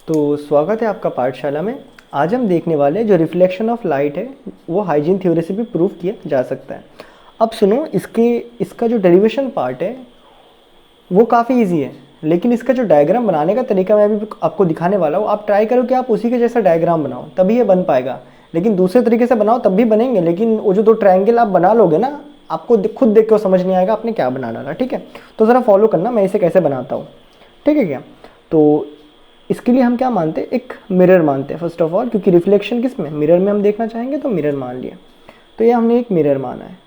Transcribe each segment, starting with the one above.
तो स्वागत है आपका पाठशाला में। आज हम देखने वाले हैं जो रिफ्लेक्शन ऑफ लाइट है वो हाइजीन थ्योरी से भी प्रूव किया जा सकता है। अब सुनो, इसका जो डेरिवेशन पार्ट है वो काफ़ी इजी है, लेकिन इसका जो डायग्राम बनाने का तरीका मैं अभी आपको दिखाने वाला हूँ। आप ट्राई करो कि आप उसी के जैसा डायग्राम बनाओ, तभी ये बन पाएगा। लेकिन दूसरे तरीके से बनाओ तब भी बनेंगे, लेकिन वो जो दो ट्रायंगल आप बना लोगे ना, आपको खुद देख के समझ नहीं आएगा आपने क्या बना डाला। ठीक है, तो ज़रा फॉलो करना मैं इसे कैसे बनाता हूँ। ठीक है क्या? तो इसके लिए हम क्या मानते हैं, एक मिरर मानते हैं फर्स्ट ऑफ ऑल, क्योंकि रिफ्लेक्शन किस में, मिरर में हम देखना चाहेंगे, तो मिरर मान लिया। तो ये हमने एक मिरर माना है।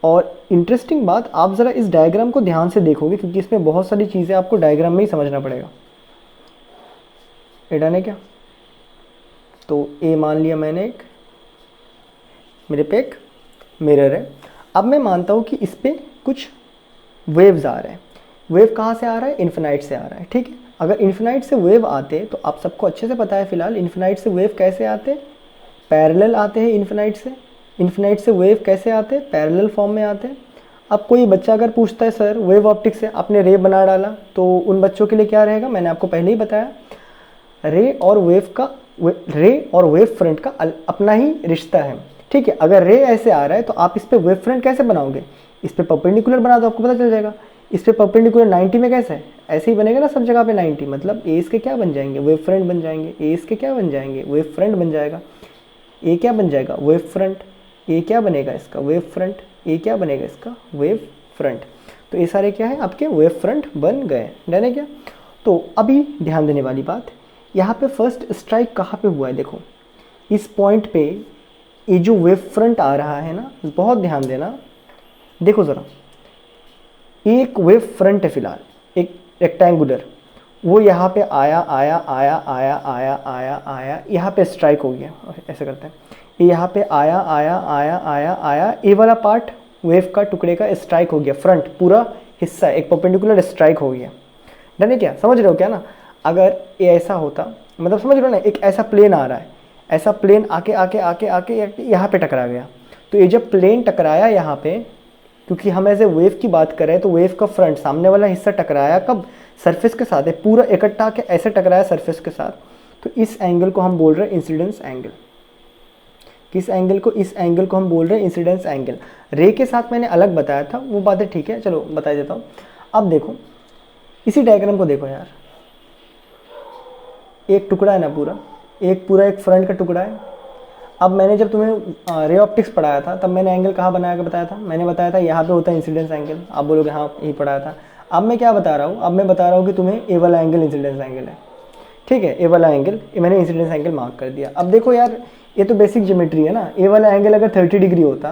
और इंटरेस्टिंग बात, आप ज़रा इस डायग्राम को ध्यान से देखोगे क्योंकि इसमें बहुत सारी चीज़ें आपको डायग्राम में ही समझना पड़ेगा। एडा ने क्या, तो ए मान लिया मैंने, एक मेरे पे एक मिरर है। अब मैं मानता हूँ कि इस पर कुछ वेव्स आ रहे हैं। वेव कहाँ से आ रहा है? इन्फिनाइट से आ रहा है। ठीक है, अगर इन्फिनाइट से वेव आते तो आप सबको अच्छे से पता है फिलहाल इन्फिनाइट से वेव कैसे आते हैं, पैरेलल आते हैं इन्फिनाइट से। इन्फिनाइट से वेव कैसे आते हैं? पैरेलल फॉर्म में आते हैं। अब कोई बच्चा अगर पूछता है सर वेव ऑप्टिक्स से आपने रे बना डाला, तो उन बच्चों के लिए क्या रहेगा, मैंने आपको पहले ही बताया, रे और वेव फ्रंट का अपना ही रिश्ता है। ठीक है, अगर रे ऐसे आ रहा है तो आप इस पर वेव फ्रंट कैसे बनाओगे? इस पर परपेंडिकुलर बना दो, आपको पता चल जाएगा। इस पर परपेंडिकुलर 90 में कैसे है, ऐसे ही बनेगा ना सब जगह पे 90, मतलब ए इसके क्या बन जाएंगे, वेव फ्रंट बन जाएंगे। ए इसके क्या बन जाएंगे, वेव फ्रंट बन जाएगा। ए क्या बन जाएगा, वेव फ्रंट। ए क्या बनेगा इसका, वेव फ्रंट। ए क्या बनेगा इसका, वेव फ्रंट। तो ये सारे क्या है, आपके वेव फ्रंट बन गए। डन है क्या? तो अभी ध्यान देने वाली बात, यहाँ पे फर्स्ट स्ट्राइक कहाँ पे हुआ है, देखो इस पॉइंट पे। ये जो वेव फ्रंट आ रहा है ना, बहुत ध्यान देना, देखो ज़रा, एक वेव फ्रंट है फिलहाल, एक रेक्टेंगुलर, वो यहाँ पे आया आया आया आया आया आया आया, यहाँ पे स्ट्राइक हो गया। ऐसे करते हैं, ये यहाँ पे आया आया आया आया आया, ये वाला पार्ट वेव का टुकड़े का स्ट्राइक हो गया, फ्रंट पूरा हिस्सा एक परपेंडिकुलर स्ट्राइक हो गया। डन है क्या? समझ रहे हो क्या ना? अगर ये ऐसा होता, मतलब समझ रहे हो ना, एक ऐसा प्लेन आ रहा है, ऐसा प्लेन आके आके आके आके यहाँ पे टकरा गया। तो ये जब प्लेन टकराया यहाँ पे, क्योंकि हम एज ए वेव की बात कर रहे हैं, तो वेव का फ्रंट सामने वाला हिस्सा टकराया कब, सरफेस के साथ है, पूरा इकट्ठा के ऐसे टकराया सरफेस के साथ। तो इस एंगल को हम बोल रहे हैं इंसिडेंस एंगल। किस एंगल को? इस एंगल को हम बोल रहे हैं इंसिडेंस एंगल। रे के साथ मैंने अलग बताया था, वो बातें ठीक है, चलो बता देता हूँ। अब देखो इसी डायग्राम को देखो यार, एक टुकड़ा है ना पूरा, एक फ्रंट का टुकड़ा है। अब मैंने जब तुम्हें रे ऑप्टिक्स पढ़ाया था तब मैंने एंगल कहाँ बनाया के बताया था, मैंने बताया था यहाँ पे होता है इंसिडेंस एंगल। आप बोलोगे हाँ यही पढ़ाया था। अब मैं क्या बता रहा हूँ, अब मैं बता रहा हूँ कि तुम्हें ए वाला एंगल इंसिडेंस एंगल है। ठीक है, ए वाला एंगल मैंने इंसिडेंस एंगल मार्क कर दिया। अब देखो यार, ये तो बेसिक ज्योमेट्री है ना। ए वाला एंगल अगर 30 डिग्री होता,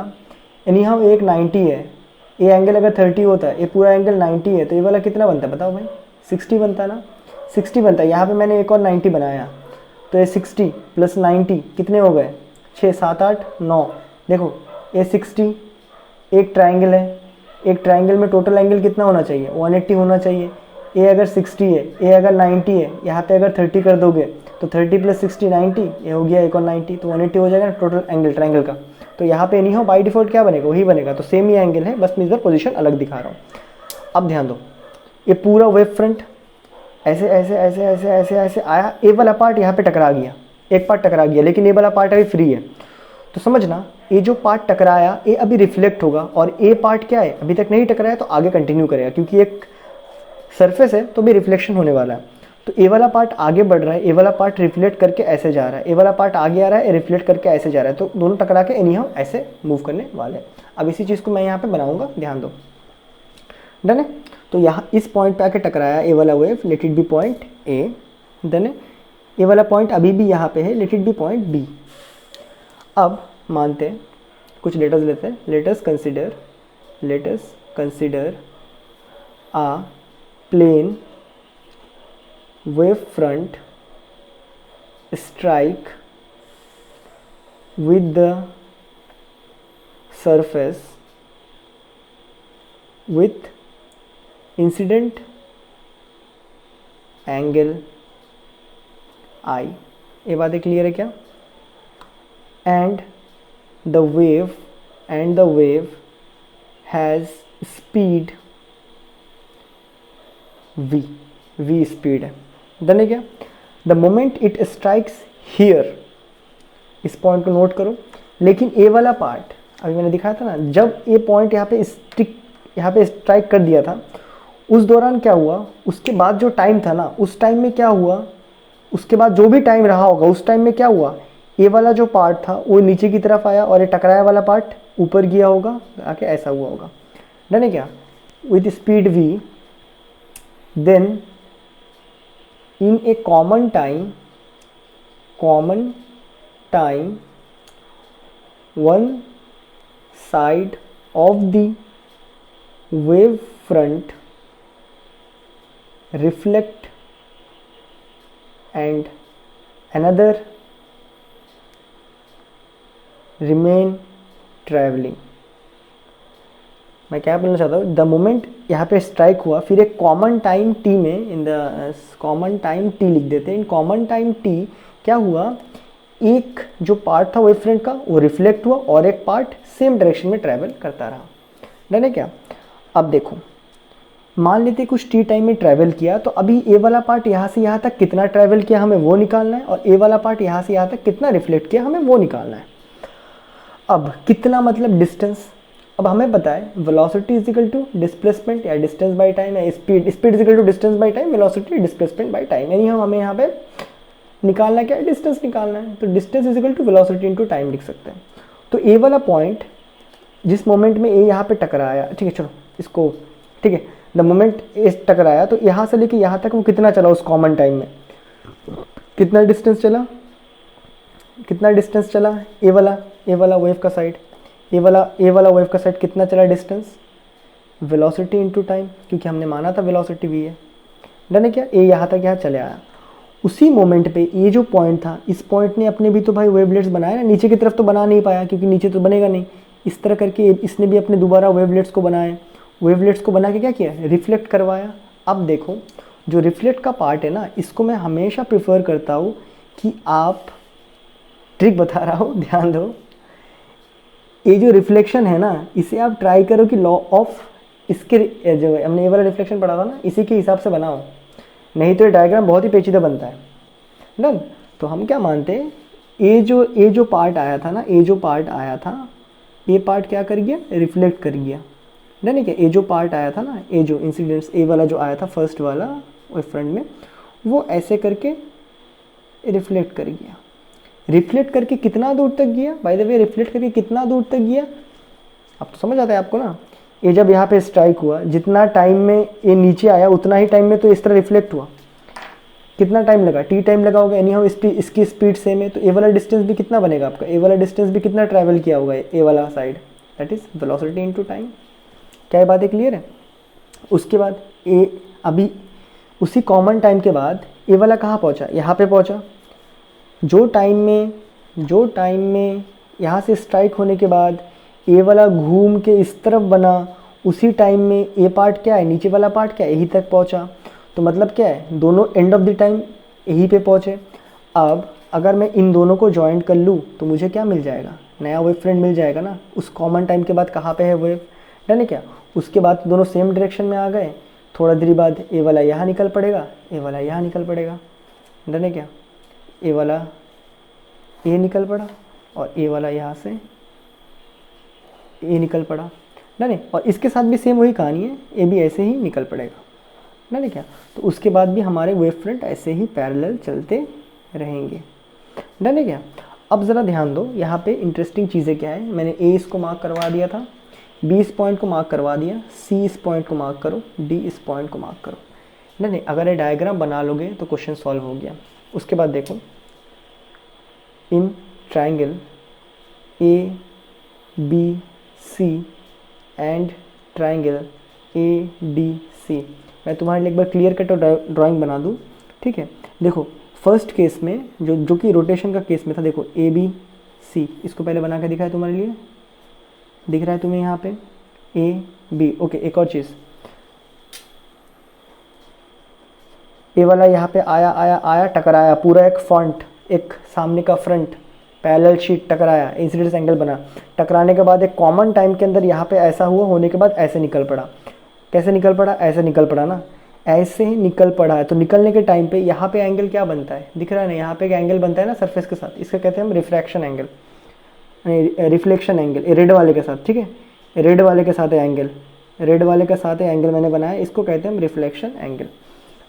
यानी हम एक 90 है, ये एंगल अगर 30 होता है, ये पूरा एंगल 90 है, तो ये वाला कितना बनता है बताओ भाई? 60 बनता है ना, 60 बनता है। यहाँ पे मैंने एक और 90 बनाया, तो ये 60 प्लस 90 कितने हो गए, 6 7 8 9। देखो ये 60, एक ट्राइंगल है, एक ट्राइंगल में टोटल एंगल कितना होना चाहिए, 180 होना चाहिए। ए अगर 60 है, ए अगर 90 है, यहाँ पे अगर 30 कर दोगे तो 30 प्लस 60 90, ये हो गया एक और 90, तो 180 हो जाएगा ना टोटल एंगल ट्राइंगल का। तो यहाँ पे नहीं हो, बाई डिफॉल्ट क्या बनेगा, वही बनेगा। तो सेम ही एंगल है, बस मैं इधर पोजीशन अलग दिखा रहा हूँ। अब ध्यान दो, ये पूरा वेव फ्रंट ऐसे ऐसे ऐसे ऐसे ऐसे ऐसे आया, ए वाला पार्ट यहाँ पे टकरा गया, एक पार्ट टकरा गया, लेकिन ए वाला पार्ट अभी फ्री है। तो समझना, ये जो पार्ट टकराया ये अभी रिफ्लेक्ट होगा, और ए पार्ट क्या है, अभी तक नहीं टकराया तो आगे कंटिन्यू करेगा, क्योंकि एक सरफेस है तो भी रिफ्लेक्शन होने वाला है। तो ए वाला पार्ट आगे बढ़ रहा है, ए वाला पार्ट रिफ्लेक्ट करके ऐसे जा रहा है, ए वाला पार्ट आगे आ रहा है, रिफ्लेक्ट करके ऐसे जा रहा है, तो दोनों टकरा के एनी हाउ ऐसे मूव करने वाले हैं। अब इसी चीज़ को मैं यहाँ पे बनाऊंगा, ध्यान दो। डन है? तो यहाँ इस पॉइंट पे आके टकराया ए वाला wave, let it be point A. Done है? ए वाला पॉइंट अभी भी यहाँ पे है, let it be point B. अब मानते हैं, कुछ लेटर्स लेते हैं, letters consider a plane wave front strike with the surface with incident angle I। ये बातें क्लियर है क्या? and the wave has speed v speed है। डन है क्या? The moment it strikes here, इस पॉइंट को नोट करो। लेकिन ए वाला पार्ट अभी मैंने दिखाया था ना, जब ये पॉइंट यहाँ पे स्ट्राइक कर दिया था, उस दौरान क्या हुआ, उसके बाद जो टाइम था ना, उस टाइम में क्या हुआ, उसके बाद जो भी टाइम रहा होगा उस टाइम में क्या हुआ, ए वाला जो पार्ट था वो नीचे की तरफ आया और ये टकराया वाला पार्ट ऊपर गया होगा, आके ऐसा हुआ होगा। डन है क्या? With speed v, then in a common time one side of the wave front reflect and another remain traveling। मैं क्या बोलना चाहता हूँ, द मोमेंट यहाँ पे स्ट्राइक हुआ, फिर एक कॉमन टाइम टी में, in the common time T लिख देते हैं। इन कॉमन टाइम टी क्या हुआ, एक जो पार्ट था वेव फ्रंट का वो रिफ्लेक्ट हुआ और एक पार्ट सेम डायरेक्शन में ट्रैवल करता रहा। डन है क्या? अब देखो, मान लेते कुछ टी टाइम में ट्रैवल किया, तो अभी ए वाला पार्ट यहाँ से यहाँ तक कितना ट्रैवल किया हमें वो निकालना है, और ए वाला पार्ट यहाँ से यहाँ तक कितना रिफ्लेक्ट किया हमें वो निकालना है। अब कितना मतलब डिस्टेंस, अब हमें पता है velocity is equal to displacement या डिस्टेंस बाय टाइम, या speed is equal to distance by time, velocity displacement by time, यानी हमें यहाँ पे निकालना क्या है, डिस्टेंस निकालना है। तो distance is equal to velocity into time लिख सकते हैं। तो ए वाला पॉइंट जिस मोमेंट में ए यहाँ पे टकराया, ठीक है चलो इसको, ठीक है, द मोमेंट ए टकराया तो यहाँ से लेके यहाँ तक वो कितना चला, उस कॉमन टाइम में कितना डिस्टेंस चला, ए वाला वेव का साइड, ए वाला वेव का साइड कितना चला डिस्टेंस, वेलोसिटी इनटू टाइम, क्योंकि हमने माना था वेलोसिटी v है। डन है क्या? ए यहाँ तक यहाँ चले आया। उसी मोमेंट पे ये जो पॉइंट था, इस पॉइंट ने अपने भी तो भाई वेवलेट्स बनाए ना, नीचे की तरफ तो बना नहीं पाया क्योंकि नीचे तो बनेगा नहीं, इस तरह करके इसने भी अपने दोबारा वेवलेट्स को बनाए, वेवलेट्स को बना के क्या किया, रिफ्लेक्ट करवाया। अब देखो जो रिफ्लेक्ट का पार्ट है ना, इसको मैं हमेशा प्रेफर करता हूँ कि आप, ट्रिक बता रहा हूँ ध्यान दो, ये जो रिफ्लेक्शन है ना, इसे आप ट्राई करो कि लॉ ऑफ इसके जो हमने ये वाला रिफ्लेक्शन पढ़ा था ना, इसी के हिसाब से बनाओ, नहीं तो ये डायग्राम बहुत ही पेचीदा बनता है। डन? तो हम क्या मानते हैं, ये जो पार्ट आया था ना, ये पार्ट क्या कर गया, रिफ्लेक्ट कर गया। डन है क्या? ये जो पार्ट आया था ना, ये जो इंसिडेंट्स ए वाला जो आया था फर्स्ट वाला और फ्रंट में, वो ऐसे करके रिफ्लेक्ट कर गया। रिफ्लेक्ट करके कितना दूर तक गया, बाय द वे रिफ्लेक्ट करके कितना दूर तक गया, अब तो समझ आता है आपको ना। ये जब यहाँ पे स्ट्राइक हुआ, जितना टाइम में ये नीचे आया उतना ही टाइम में तो इस तरह रिफ्लेक्ट हुआ। कितना टाइम लगा, टी टाइम लगा होगा, एनी हाउ इसकी स्पीड सेम है, तो ए वाला डिस्टेंस भी कितना बनेगा आपका, ए वाला डिस्टेंस भी कितना ट्रैवल किया होगा ए वाला side, that is velocity into time. क्या ये बातें क्लियर है? उसके बाद ए, अभी उसी कॉमन टाइम के बाद ए वाला कहाँ पहुँचा, यहाँ पे पहुँचा। जो टाइम में यहाँ से स्ट्राइक होने के बाद ए वाला घूम के इस तरफ बना, उसी टाइम में ए पार्ट क्या है, नीचे वाला पार्ट क्या है, यहीं तक पहुँचा। तो मतलब क्या है, दोनों एंड ऑफ द टाइम यहीं पे पहुँचे। अब अगर मैं इन दोनों को जॉइंट कर लूँ तो मुझे क्या मिल जाएगा, नया वेव फ्रंट मिल जाएगा ना। उस कॉमन टाइम के बाद कहाँ पे है वेव, डन है क्या? उसके बाद दोनों सेम डायरेक्शन में आ गए, थोड़ा देर बाद ए वाला यहाँ निकल पड़ेगा, ए वाला यहाँ निकल पड़ेगा। डन है क्या? ए वाला ए निकल पड़ा और ए वाला यहाँ से ए निकल पड़ा। डन है? और इसके साथ भी सेम वही कहानी है, ए भी ऐसे ही निकल पड़ेगा। डन है क्या? तो उसके बाद भी हमारे वेव फ्रंट ऐसे ही पैरेलल चलते रहेंगे। डन है क्या? अब ज़रा ध्यान दो, यहाँ पे इंटरेस्टिंग चीज़ें क्या है। मैंने ए इसको मार्क करवा दिया था, बी इस पॉइंट को मार्क करवा दिया, सी इस पॉइंट को मार्क करो, डी इस पॉइंट को मार्क करो। नहीं, अगर ये डायग्राम बना लोगे तो क्वेश्चन सॉल्व हो गया। उसके बाद देखो, in triangle A B C and triangle A D C, मैं तुम्हारे लिए एक बार क्लियर कट ड्राइंग बना दूँ, ठीक है। देखो फर्स्ट केस में जो कि रोटेशन का केस में था, देखो ए बी सी, इसको पहले बना के दिखाया तुम्हारे लिए, दिख रहा है तुम्हें यहाँ पे ए बी। ओके, एक और चीज़, ए वाला यहाँ पे आया टकराया, पूरा एक फ्रंट, एक सामने का फ्रंट पैरेलल शीट टकराया, इंसिडेंस एंगल बना। टकराने के बाद एक कॉमन टाइम के अंदर यहाँ पे ऐसा हुआ, होने के बाद ऐसे निकल पड़ा। कैसे निकल पड़ा, ऐसे निकल पड़ा ना। ऐसे ही निकल पड़ा है, तो निकलने के टाइम पे यहाँ पे एंगल क्या बनता है, दिख रहा है ना, यहाँ पे एक एंगल बनता है ना सरफेस के साथ, इसका कहते हैं हम refraction angle, reflection angle, red वाले के साथ, ठीक है, रेड वाले के साथ है एंगल, रेड वाले के साथ है एंगल मैंने बनाया, इसको कहते हैं हम रिफ्लेक्शन एंगल।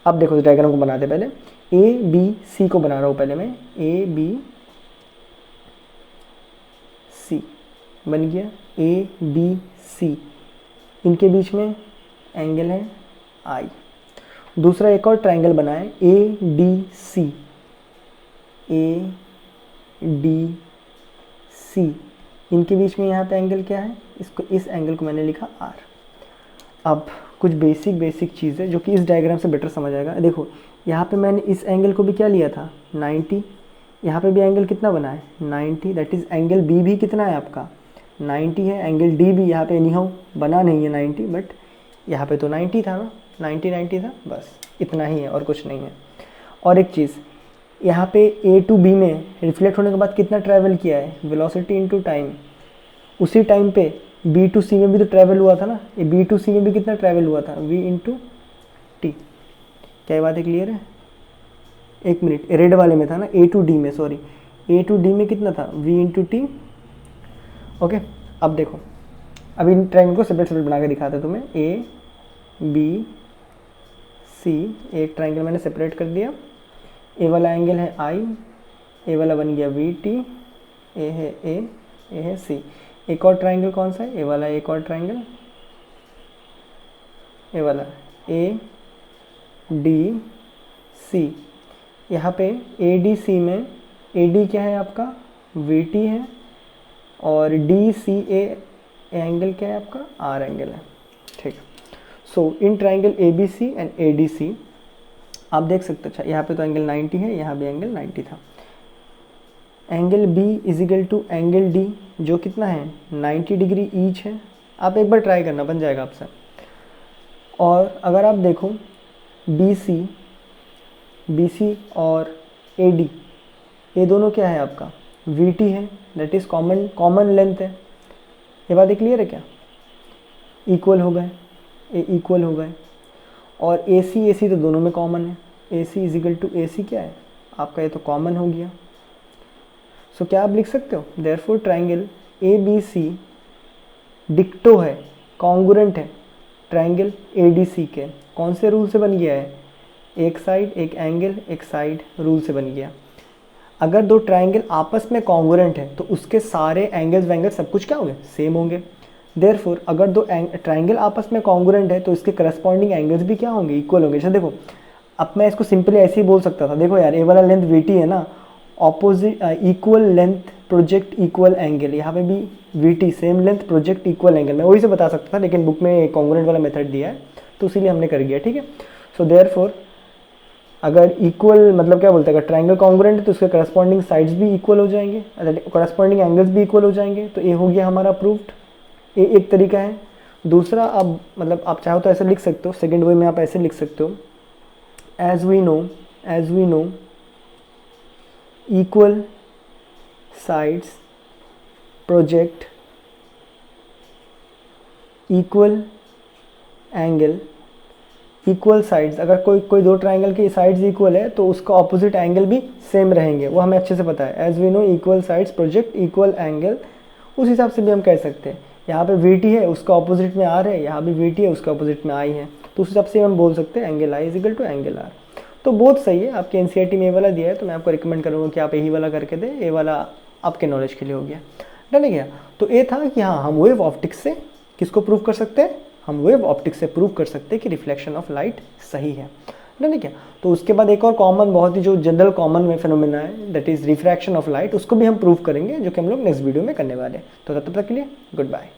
अब देखो इस डायग्राम को बनाते पहले, ए बी सी को बना रहा हूँ पहले मैं, ए बी सी बन गया, ए बी सी, इनके बीच में एंगल है आई। दूसरा एक और ट्रायंगल बनाए, ए डी सी, ए डी सी, इनके बीच में यहाँ पे एंगल क्या है, इसको, इस एंगल को मैंने लिखा आर। अब कुछ बेसिक चीज़ें जो कि इस डायग्राम से बेटर समझ आएगा। देखो यहाँ पे मैंने इस एंगल को भी क्या लिया था 90, यहाँ पे भी एंगल कितना बना है 90, दैट इज़ एंगल बी भी कितना है आपका 90 है, एंगल डी भी यहाँ पे एनीहाउ बना नहीं है 90, बट यहाँ पे तो 90 था ना, 90 था, बस इतना ही है और कुछ नहीं है। और एक चीज़ यहाँ पे ए टू बी में रिफ्लेक्ट होने के बाद कितना ट्रैवल किया है, वेलोसिटी इनटू टाइम, उसी टाइम पे बी टू सी में भी तो ट्रैवल हुआ था ना, ये बी टू सी में भी कितना ट्रैवल हुआ था, वी इंटू टी। क्या ये बात क्लियर है? एक मिनट, रेड वाले में था ना, ए टू डी में, सॉरी ए टू डी में कितना था, वी इंटू टी। ओके, अब देखो, अभी इन ट्रायंगल को सेपरेट बना के दिखाते तुम्हें, ए बी सी, एक ट्रायंगल मैंने सेपरेट कर दिया, ए वाला एंगल है आई, ए वाला बन गया वी टी, ए है ए है सी। एक और ट्रायंगल कौन सा है, ए वाला, एक और ट्रायंगल ए वाला, ए डी सी, यहाँ पे ए डी सी में ए डी क्या है आपका वी टी है, और डी सी ए एंगल क्या है आपका आर एंगल है, ठीक है। So in triangle A B C and A D C आप देख सकते हो, अच्छा यहाँ पे तो एंगल 90 है, यहाँ भी एंगल 90 था। Angle B is equal to angle D जो कितना है 90 डिग्री ईच है। आप एक बार ट्राई करना, बन जाएगा आपसे। और अगर आप देखो बी सी और ए डी, ये दोनों क्या है आपका वी टी है, दैट इज़ कॉमन लेंथ है। ये बात क्लियर है क्या? इक्वल हो गए, ये इक्वल हो गए। और ए सी तो दोनों में कॉमन है, ए सी इज इक्वल टू ए सी क्या है आपका, ये तो कॉमन हो गया। सो क्या आप लिख सकते हो, therefore triangle A B C डिक्टो है, कॉन्ग्रुएंट है ट्रायंगल ए डी सी के। कौन से रूल से बन गया है, एक साइड एक एंगल एक साइड रूल से बन गया। अगर दो ट्रायंगल आपस में कॉन्ग्रुएंट है तो उसके सारे एंगल्स वैंगल्स सब कुछ क्या होंगे, सेम होंगे। देयरफॉर अगर दो ट्रायंगल आपस में कॉन्ग्रुएंट है तो इसके करस्पॉन्डिंग एंगल्स भी क्या होंगे, इक्वल होंगे। जैसे देखो, अब मैं इसको सिंपली ऐसे ही बोल सकता था, देखो यार, ए वाला लेंथ वी टी है ना, opposite equal length project equal angle, यहाँ पे भी we T same length project equal angle, मैं वही से बता सकता था, लेकिन बुक में कॉन्ग्रुएंट वाला मेथड दिया है तो इसीलिए हमने कर गया, ठीक है। सो देयरफॉर अगर इक्वल मतलब क्या बोलते हैं, अगर ट्रायंगल कॉन्ग्रुएंट है तो उसके करस्पॉन्डिंग साइड्स भी इक्वल हो जाएंगे, करस्पॉन्डिंग एंगल्स भी इक्वल हो जाएंगे। तो ये हो गया हमारा प्रूफ्ड, ये एक तरीका है। दूसरा, अब मतलब आप चाहो तो ऐसे लिख सकते हो, सेकेंड वे में आप ऐसे लिख सकते हो, as we know equal sides project equal angle, equal sides, अगर कोई दो ट्रायंगल की साइड्स इक्वल है तो उसका ऑपोजिट एंगल भी सेम रहेंगे, वो हमें अच्छे से पता है। As we know equal sides project equal angle, उस हिसाब से भी हम कह सकते हैं। यहाँ पे वी टी है, उसका ऑपोजिट में आर है, यहाँ भी वी टी है, उसका ऑपोजिट में आई है, तो उस हिसाब से हम बोल सकते हैं angle I is equal to angle R. तो बहुत सही है, आपके एनसीईआरटी में ये वाला दिया है, तो मैं आपको रिकमेंड करूँगा कि आप यही वाला करके दें, ये वाला आपके नॉलेज के लिए हो गया। डन है क्या? तो ये था कि हाँ, हम वेव ऑप्टिक्स से किसको प्रूव कर सकते हैं, हम वेव ऑप्टिक्स से प्रूव कर सकते हैं कि रिफ्लेक्शन ऑफ लाइट सही है। डन है क्या? तो उसके बाद एक और कॉमन, बहुत ही जो जनरल कॉमन में फिनोमेना है, that is refraction of light, उसको भी हम प्रूव करेंगे, जो कि हम लोग नेक्स्ट वीडियो में करने वाले हैं। तो तब तक के लिए गुड बाय।